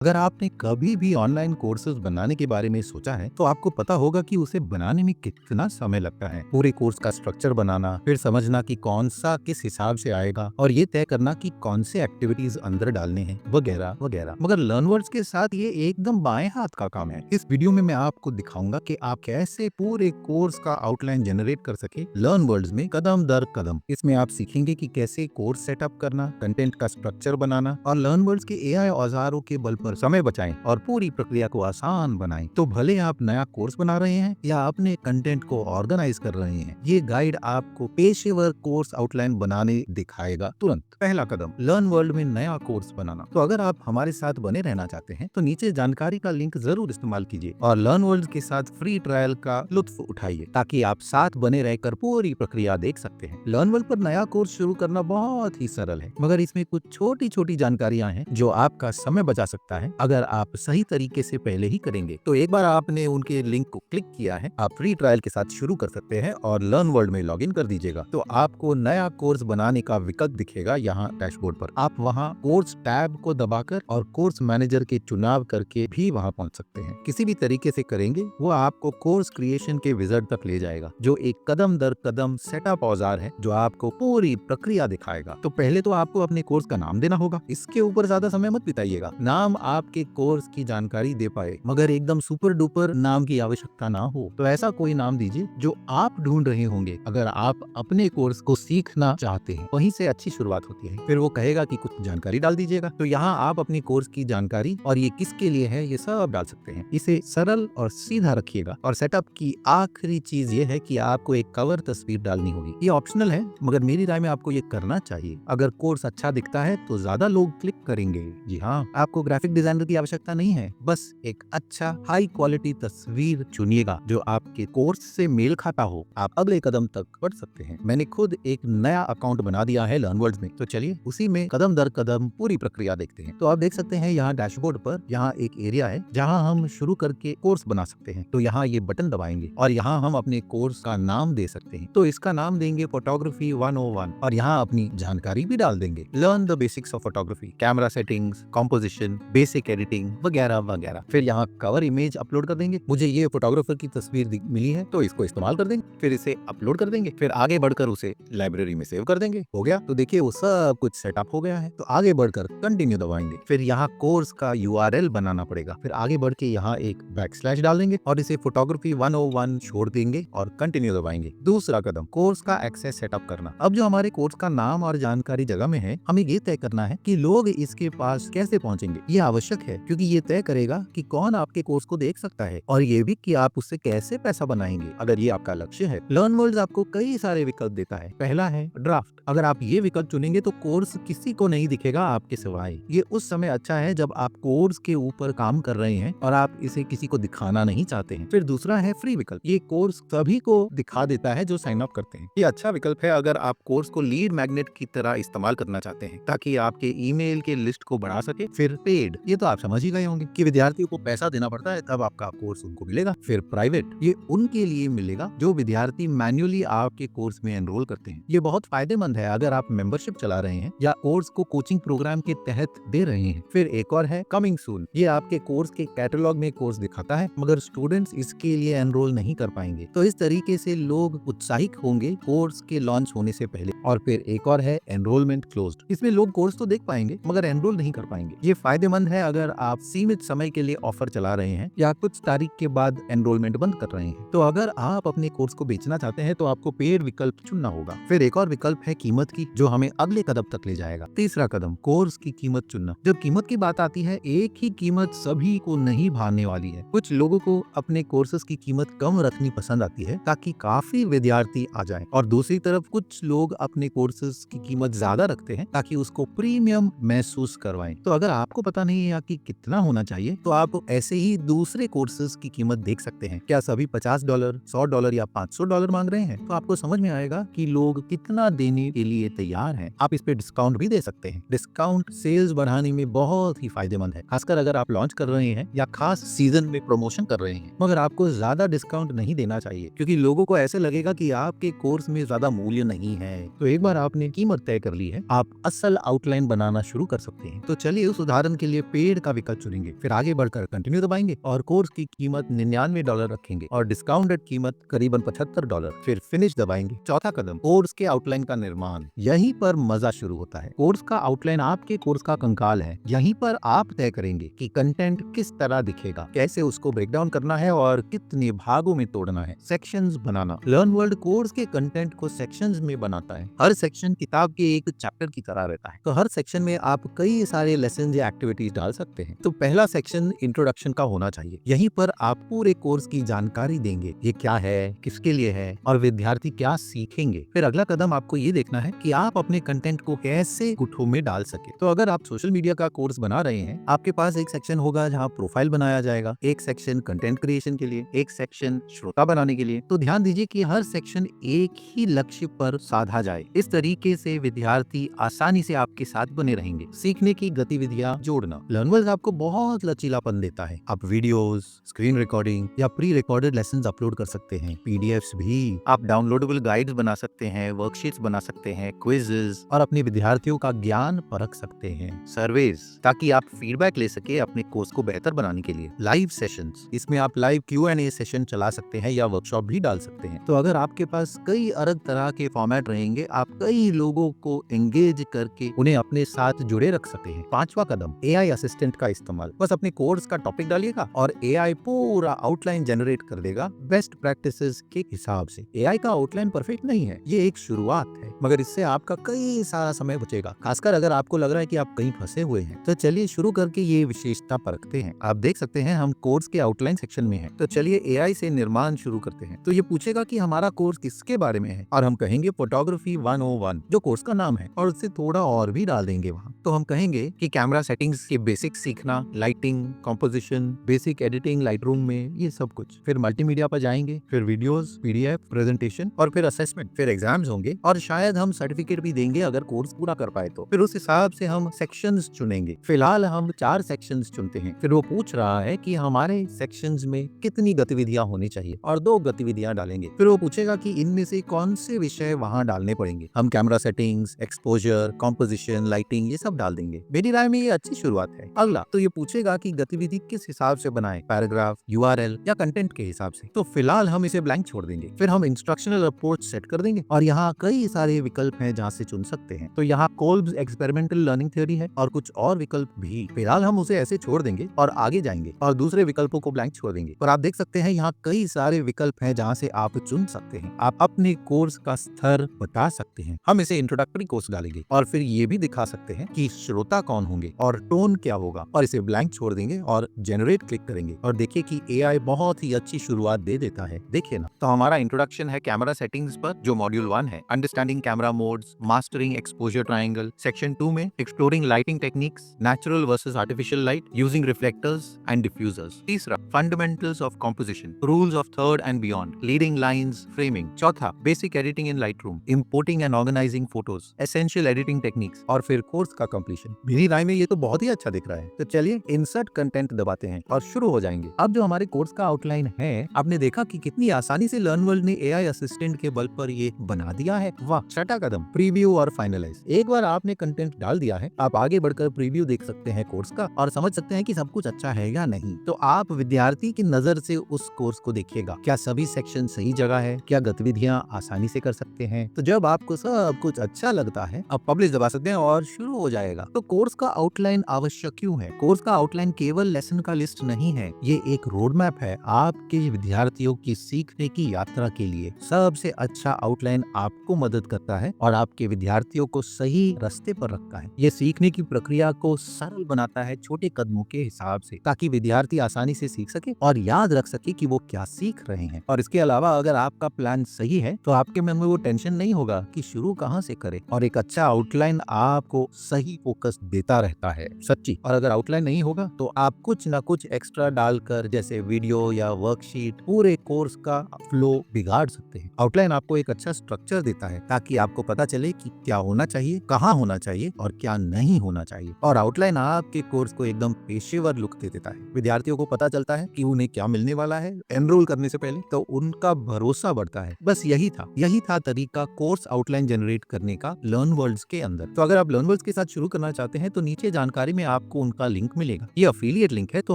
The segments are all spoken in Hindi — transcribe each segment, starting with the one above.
अगर आपने कभी भी ऑनलाइन कोर्सेज बनाने के बारे में सोचा है तो आपको पता होगा कि उसे बनाने में कितना समय लगता है। पूरे कोर्स का स्ट्रक्चर बनाना, फिर समझना कि कौन सा किस हिसाब से आएगा और ये तय करना कि कौन से एक्टिविटीज अंदर डालने हैं, वगैरह वगैरह। मगर लर्नवर्ड्स के साथ ये एकदम बाएं हाथ का काम है। इस वीडियो में मैं आपको दिखाऊंगा कि आप कैसे पूरे कोर्स का आउटलाइन जनरेट कर सके लर्नवर्ड्स में कदम दर कदम। इसमें आप सीखेंगे कि कैसे कोर्स सेटअप करना, कंटेंट का स्ट्रक्चर बनाना और लर्नवर्ड्स के एआई औजारों के बल पर समय बचाएं और पूरी प्रक्रिया को आसान बनाएं। तो भले आप नया कोर्स बना रहे हैं या अपने कंटेंट को ऑर्गेनाइज कर रहे हैं, ये गाइड आपको पेशेवर कोर्स आउटलाइन बनाने दिखाएगा तुरंत। पहला कदम, लर्न वर्ल्ड में नया कोर्स बनाना। तो अगर आप हमारे साथ बने रहना चाहते हैं तो नीचे जानकारी का लिंक जरूर इस्तेमाल कीजिए और लर्न वर्ल्ड के साथ फ्री ट्रायल का लुत्फ उठाइए ताकि आप साथ बने रहकर पूरी प्रक्रिया देख सकते हैं। लर्न वर्ल्ड पर नया कोर्स शुरू करना बहुत ही सरल है, मगर इसमें कुछ छोटी छोटी जानकारियां हैं जो आपका समय बचा सकता है अगर आप सही तरीके से पहले ही करेंगे। तो एक बार आपने उनके लिंक को क्लिक किया है, आप फ्री ट्रायल के साथ शुरू कर सकते हैं और लर्न वर्ल्ड में लॉगिन कर दीजिएगा। तो आपको नया कोर्स बनाने का विकल्प दिखेगा यहाँ डैशबोर्ड पर। आप वहाँ कोर्स टैब को दबाकर और कोर्स मैनेजर के चुनाव करके भी वहाँ पहुँच सकते हैं। किसी भी तरीके से करेंगे वो आपको कोर्स क्रिएशन के विज़ार्ड तक ले जाएगा, जो एक कदम दर कदम सेटअप औजार है जो आपको पूरी प्रक्रिया दिखाएगा। तो पहले तो आपको अपने कोर्स का नाम देना होगा। इसके ऊपर ज्यादा समय मत बिताइएगा। नाम आपके कोर्स की जानकारी दे पाए, मगर एकदम सुपर डुपर नाम की आवश्यकता ना हो तो ऐसा कोई नाम दीजिए जो आप ढूंढ रहे होंगे। अगर आप अपने कोर्स को सीखना चाहते हैं, वहीं से अच्छी शुरुआत होती है। फिर वो कहेगा कि कुछ जानकारी डाल दीजिएगा, तो यहाँ आप अपनी कोर्स की जानकारी और ये किसके लिए है ये सब डाल सकते हैं। इसे सरल और सीधा रखिएगा। और सेटअप की आखिरी चीज ये है कि आपको एक कवर तस्वीर डालनी होगी। ये ऑप्शनल है, मगर मेरी राय में आपको ये करना चाहिए। अगर कोर्स अच्छा दिखता है तो ज्यादा लोग क्लिक करेंगे। जी हाँ, आपको ग्राफिक डिजाइनर की आवश्यकता नहीं है, बस एक अच्छा हाई क्वालिटी तस्वीर चुनिएगा जो आपके कोर्स से मेल खाता हो। आप अगले कदम तक बढ़ सकते हैं। मैंने खुद एक नया अकाउंट बना दिया है लर्नवर्ड्स में, तो चलिए उसी में कदम दर कदम पूरी प्रक्रिया देखते हैं। तो आप देख सकते हैं यहाँ डैशबोर्ड पर यहाँ एक एरिया है जहाँ हम शुरू करके कोर्स बना सकते हैं। तो यहाँ ये बटन दबाएंगे और यहाँ हम अपने कोर्स का नाम दे सकते हैं। तो इसका नाम देंगे फोटोग्राफी 101 और यहाँ अपनी जानकारी भी डाल देंगे। Learn the basics of photography, camera settings, composition, basic editing वगैरह वगैरह। फिर यहाँ कवर इमेज अपलोड कर देंगे। मुझे ये फोटोग्राफर की तस्वीर मिली है तो इसको इस्तेमाल कर देंगे। फिर इसे अपलोड कर देंगे। फिर आगे बढ़कर उसे लाइब्रेरी में सेव कर देंगे। हो गया। तो देखिए वो सब कुछ सेटअप हो गया है। तो आगे बढ़कर कंटिन्यू दबाएंगे। फिर यहाँ कोर्स का यूआरएल बनाना पड़ेगा। फिर आगे बढ़ के यहाँ एक बैकस्लैश डाल देंगे और इसे फोटोग्राफी 101 छोड़ देंगे और कंटिन्यू दबाएंगे। दूसरा कदम, कोर्स का एक्सेस सेटअप करना। अब जो हमारे कोर्स का नाम और जानकारी जगह में है, हमें ये तय करना है कि लोग इसके पास कैसे पहुंचेंगे। ये आवश्यक है क्योंकि ये तय करेगा कि कौन आपके कोर्स को देख सकता है और ये भी कि आप उससे कैसे पैसा बनाएंगे अगर ये आपका लक्ष्य है। लर्नवर्ल्ड आपको कई सारे विकल्प देता है। पहला है ड्राफ्ट। अगर आप ये विकल्प चुनेंगे तो कोर्स किसी को नहीं दिखेगा आपके सिवाय। ये उस समय अच्छा है जब आप कोर्स के ऊपर काम कर रहे हैं और आप इसे किसी को दिखाना नहीं चाहते हैं। फिर दूसरा है फ्री विकल्प। ये कोर्स सभी को दिखा देता है जो साइन अप करते हैं। ये अच्छा विकल्प है अगर आप कोर्स को लीड मैग्नेट की तरह इस्तेमाल करना चाहते हैं ताकि आपके ईमेल के लिस्ट को बढ़ा सके। फिर पेड, ये तो आप समझ ही गए होंगे कि विद्यार्थियों को पैसा देना पड़ता है तब आपका कोर्स उनको मिलेगा। फिर प्राइवेट, ये उनके लिए मिलेगा जो विद्यार्थी मैन्युअली आपके कोर्स में एनरोल करते हैं। ये बहुत फायदेमंद है अगर आप मेंबरशिप चला रहे हैं या कोर्स को कोचिंग प्रोग्राम के तहत दे रहे हैं। फिर एक और है कमिंग सून। ये आपके कोर्स के कैटलॉग में कोर्स दिखाता है, मगर स्टूडेंट्स इसके लिए एनरोल नहीं कर पाएंगे। तो इस तरीके से लोग उत्साहित होंगे कोर्स के लॉन्च होने से पहले। और फिर एक और है एनरोलमेंट क्लोज्ड। इसमें लोग कोर्स तो देख पाएंगे मगर एनरोल नहीं कर पाएंगे। ये फायदेमंद है अगर आप सीमित समय के लिए ऑफर चला रहे हैं या कुछ तारीख के बाद एनरोलमेंट बंद कर रहे हैं। तो अगर आप अपने कोर्स को बेचना चाहते हैं तो आपको पेड विकल्प चुनना होगा। फिर एक और विकल्प है कीमत की, जो हमें अगले कदम तक ले जाएगा। तीसरा कदम, कोर्स की कीमत चुनना। जब कीमत की बात आती है, एक ही कीमत सभी को नहीं भाने वाली है। कुछ लोगों को अपने कोर्सेज की कीमत कम रखनी पसंद आती है ताकि काफी विद्यार्थी आ जाएं, और दूसरी तरफ कुछ लोग अपने कोर्सेज की कीमत ज्यादा रखते हैं ताकि उसको प्रीमियम महसूस करवाएं। तो अगर आपको पता नहीं है कि कितना होना चाहिए तो आप ऐसे ही दूसरे कोर्सेज की कीमत देख सकते हैं। क्या सभी $50, $100 या $500 मांग रहे हैं? तो आपको समझ में आएगा कि लोग कितना देने के लिए तैयार हैं। आप इस पे डिस्काउंट भी दे सकते हैं। डिस्काउंट सेल्स बढ़ाने में बहुत ही फायदेमंद है, खासकर अगर आप लॉन्च कर रहे हैं या खास सीजन में प्रमोशन कर रहे हैं। मगर आपको ज्यादा डिस्काउंट नहीं देना चाहिए क्योंकि लोगों को ऐसे लगेगा कि आपके कोर्स में ज्यादा मूल्य नहीं है। तो एक बार आपने कीमत तय कर ली है, आप असल आउटलाइन बनाना शुरू कर सकते हैं। तो चलिए उस उदाहरण के लिए पेड का विकल्प चुनेंगे, फिर आगे बढ़कर कंटिन्यू दबाएंगे और कोर्स की कीमत $99 रखेंगे और डिस्काउंटेड कीमत करीबन $75, फिर फिनिश दबाएंगे। चौथा कदम, कोर्स के आउटलाइन का निर्माण। यहीं पर मजा शुरू होता है। कोर्स का आउटलाइन आपके कोर्स का कंकाल है। यहीं पर आप तय करेंगे कि कंटेंट किस तरह दिखेगा, कैसे उसको ब्रेक डाउन करना है और कितने भागों में तोड़ना है। सेक्शंस बनाना। लर्न वर्ल्ड कोर्स के कंटेंट को सेक्शंस में बनाता है। हर सेक्शन किताब के एक चैप्टर की तरह रहता है, तो हर सेक्शन में आप कई सारे लेसन या एक्टिविटीज डाल सकते हैं। तो पहला सेक्शन इंट्रोडक्शन का होना चाहिए। यहीं पर आप पूरे कोर्स की जानकारी देंगे, ये क्या है, किसके लिए है और विद्यार्थी क्या सीखेंगे। फिर अगला कदम आपको ये देखना है कि आप अपने कंटेंट को कैसे गुठों में डाल सके। तो अगर आप सोशल मीडिया का कोर्स बना रहे हैं, आपके पास एक सेक्शन होगा जहाँ प्रोफाइल बनाया जाएगा, एक सेक्शन कंटेंट क्रिएशन के लिए, एक सेक्शन श्रोता बनाने के लिए। तो ध्यान दीजिए कि हर सेक्शन एक ही लक्ष्य पर साधा जाए। इस तरीके से विद्यार्थी आसानी से आपके साथ बने रहेंगे। सीखने की गतिविधियां जोड़ना। लर्नवर्स आपको बहुत लचीलापन देता है। आप वीडियोस, स्क्रीन रिकॉर्डिंग या प्री रिकॉर्डेड लेसन्स अपलोड कर सकते हैं, पीडीएफ्स भी। आप डाउनलोडेबल गाइड्स बना सकते हैं, वर्कशीट्स बना सकते हैं, क्विज़ेस और अपने विद्यार्थियों का ज्ञान परख सकते हैं, सर्वेज, ताकि आप फीडबैक ले सके अपने कोर्स को बेहतर बनाने के लिए। लाइव सेशंस, इसमें आप लाइव Q&A सेशन चला सकते हैं या वर्कशॉप भी डाल सकते हैं। तो अगर आपके पास कई अलग तरह के फॉर्मेट रहेंगे, आप कई लोगों को एंगेज करके उन्हें अपने साथ जुड़े रख सकते हैं। पांचवा कदम, AI असिस्टेंट का इस्तेमाल। बस अपने कोर्स का टॉपिक डालिएगा और AI पूरा आउटलाइन जनरेट कर देगा बेस्ट प्रैक्टिसेस के हिसाब से। AI का आउटलाइन परफेक्ट नहीं है, ये एक शुरुआत है, मगर इससे आपका कई सारा समय बचेगा। खासकर अगर आपको लग रहा है कि आप कहीं फंसे हुए हैं, तो चलिए शुरू करके ये विशेषता परखते हैं। आप देख सकते हैं हम कोर्स के आउटलाइन सेक्शन में हैं। तो चलिए AI से निर्माण शुरू करते हैं। तो ये पूछेगा कि हमारा कोर्स किसके बारे में है और हम कहेंगे फोटोग्राफी 101 जो कोर्स का नाम है, और उससे थोड़ा और भी डाल देंगे वहाँ। तो हम कहेंगे कि कैमरा सेटिंग्स के बेसिक सीखना, lighting, composition, basic editing Lightroom में, ये सब कुछ। फिर मल्टीमीडिया पर जाएंगे, फिर वीडियोस, PDF, प्रेजेंटेशन और फिर असेसमेंट, फिर एग्जाम्स होंगे और शायद हम सर्टिफिकेट भी देंगे अगर कोर्स पूरा कर पाए तो। फिर उस हिसाब से हम सेक्शंस चुनेंगे। फिलहाल हम 4 सेक्शंस चुनते हैं। फिर वो पूछ रहा है कि हमारे सेक्शंस में कितनी गतिविधियां होनी चाहिए और 2 गतिविधियां डालेंगे। फिर वो पूछेगा कि इनमें से कौन से विषय वहां डालने पड़ेंगे। हम camera settings, exposure, composition, lighting, ये सब डाल देंगे। मेरी राय में ये अच्छी शुरुआत है। अगला तो ये पूछेगा कि गतिविधि किस हिसाब से बनाएं, पैराग्राफ, URL या कंटेंट के हिसाब से। तो फिलहाल हम इसे ब्लैंक छोड़ देंगे। फिर हम इंस्ट्रक्शनल अप्रोच सेट कर देंगे और यहाँ कई सारे विकल्प हैं जहाँ से चुन सकते हैं। तो यहाँ कोल्ब्स एक्सपेरिमेंटल लर्निंग थ्योरी है और कुछ और विकल्प भी। फिलहाल हम उसे ऐसे छोड़ देंगे और आगे जाएंगे और दूसरे विकल्पों को ब्लैंक छोड़ देंगे। और आप देख सकते हैं यहाँ कई सारे विकल्प हैं जहाँ से आप चुन सकते हैं। आप अपने कोर्स का स्तर बता सकते हैं। हम इसे इंट्रोडक्टरी कोर्स डालेंगे और फिर ये भी दिखा सकते हैं कि श्रोता कौन होंगे और टोन क्या होगा, और इसे ब्लैंक छोड़ देंगे और जनरेट क्लिक करेंगे और देखिए कि AI बहुत ही अच्छी शुरुआत दे देता है। देखिए ना, तो हमारा इंट्रोडक्शन है कैमरा सेटिंग्स पर, जो मॉड्यूल 1 है, understanding camera modes, mastering exposure triangle. Section 2 में exploring lighting techniques, natural versus artificial light, using reflectors and diffusers. तीसरा, fundamentals of composition, rules of third and beyond, leading lines, framing. चौथा, basic editing in Lightroom, importing and organising photos, essential editing techniques और फिर कोर्स का कंप्लीशन। मेरी राय में ये तो बहुत ही अच्छा दिख रहा है। तो चलिए इंसर्ट कंटेंट दबाते हैं और शुरू हो जाएंगे। अब जो हमारे कोर्स का आउटलाइन है, आपने देखा कि कितनी आसानी से लर्न वर्ल्ड ने AI असिस्टेंट के बल पर ये बना दिया है। वाह। छठा कदम, प्रीव्यू और फाइनलाइज। एक बार आपने कंटेंट डाल दिया है, आप आगे बढ़कर प्रीव्यू देख सकते हैं कोर्स का और समझ सकते हैं कि सब कुछ अच्छा है या नहीं। तो आप विद्यार्थी की नजर से उस कोर्स को देखिएगा। क्या सभी सेक्शन सही जगह है, क्या गतिविधियां आसानी से कर सकते हैं। तो जब आपको सब कुछ अच्छा लगता है, आप पब्लिश दबा सकते हैं और शुरू हो जाएगा। तो कोर्स का आउटलाइन आवश्यक क्यों है? कोर्स का आउटलाइन केवल लेसन का लिस्ट नहीं है, ये एक रोड मैप है आपके विद्यार्थियों की सीखने की यात्रा के लिए। सबसे अच्छा आउटलाइन आपको मदद करता है और आपके विद्यार्थियों को सही रास्ते पर रखता है। ये सीखने की प्रक्रिया को सरल बनाता है छोटे कदमों के हिसाब से, ताकि विद्यार्थी आसानी से सीख सके और याद रख सके कि वो क्या सीख रहे हैं। और इसके अलावा अगर आपका प्लान सही है, तो आपके मन में वो टेंशन नहीं होगा कि शुरू कहाँ से करें। और एक अच्छा आउटलाइन आपको सही फोकस देता रहता है, सच्ची। और अगर आउटलाइन नहीं होगा, तो आप कुछ ना कुछ एक्स्ट्रा डालकर, जैसे वीडियो या वर्कशीट, पूरे कोर्स का फ्लो बिगाड़ सकते हैं। आउटलाइन आपको एक अच्छा स्ट्रक्चर देता है, ताकि आपको पता चले कि क्या होना चाहिए, कहाँ होना चाहिए और क्या नहीं होना चाहिए। और आउटलाइन आपके कोर्स को एकदम पेशेवर लुक दे देता है। विद्यार्थियों को पता चलता है कि उन्हें क्या मिलने वाला है एनरोल करने से पहले, तो उनका भरोसा बढ़ता है। बस यही था तरीका कोर्स आउटलाइन जनरेट करने का लर्न वर्ल्ड्स के अंदर। तो अगर आप लर्न वर्ल्ड्स के साथ शुरू करना चाहते हैं, तो नीचे जानकारी में आपको उनका लिंक मिलेगा। ये अफिलिएट लिंक है तो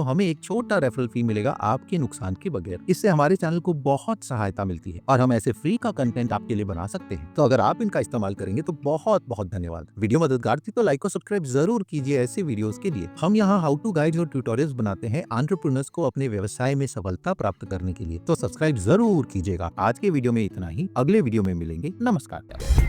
हमें एक छोटा रेफरल फी मिलेगा आपके नुकसान के बगैर। इससे हमारे चैनल को बहुत सहायता मिलती है और हम ऐसे फ्री का कंटेंट आपके लिए बना सकते हैं। तो अगर आप इनका इस्तेमाल करेंगे तो बहुत बहुत धन्यवाद। वीडियो मददगार थी तो लाइक और सब्सक्राइब जरूर कीजिए ऐसे वीडियोस के लिए। हम यहाँ हाउ टू गाइड और ट्यूटोरियल्स बनाते हैं एंटरप्रेन्योर्स को अपने व्यवसाय में सफलता प्राप्त करने के लिए, तो सब्सक्राइब जरूर कीजिएगा। आज के वीडियो में इतना ही, अगले वीडियो में मिलेंगे। नमस्कार।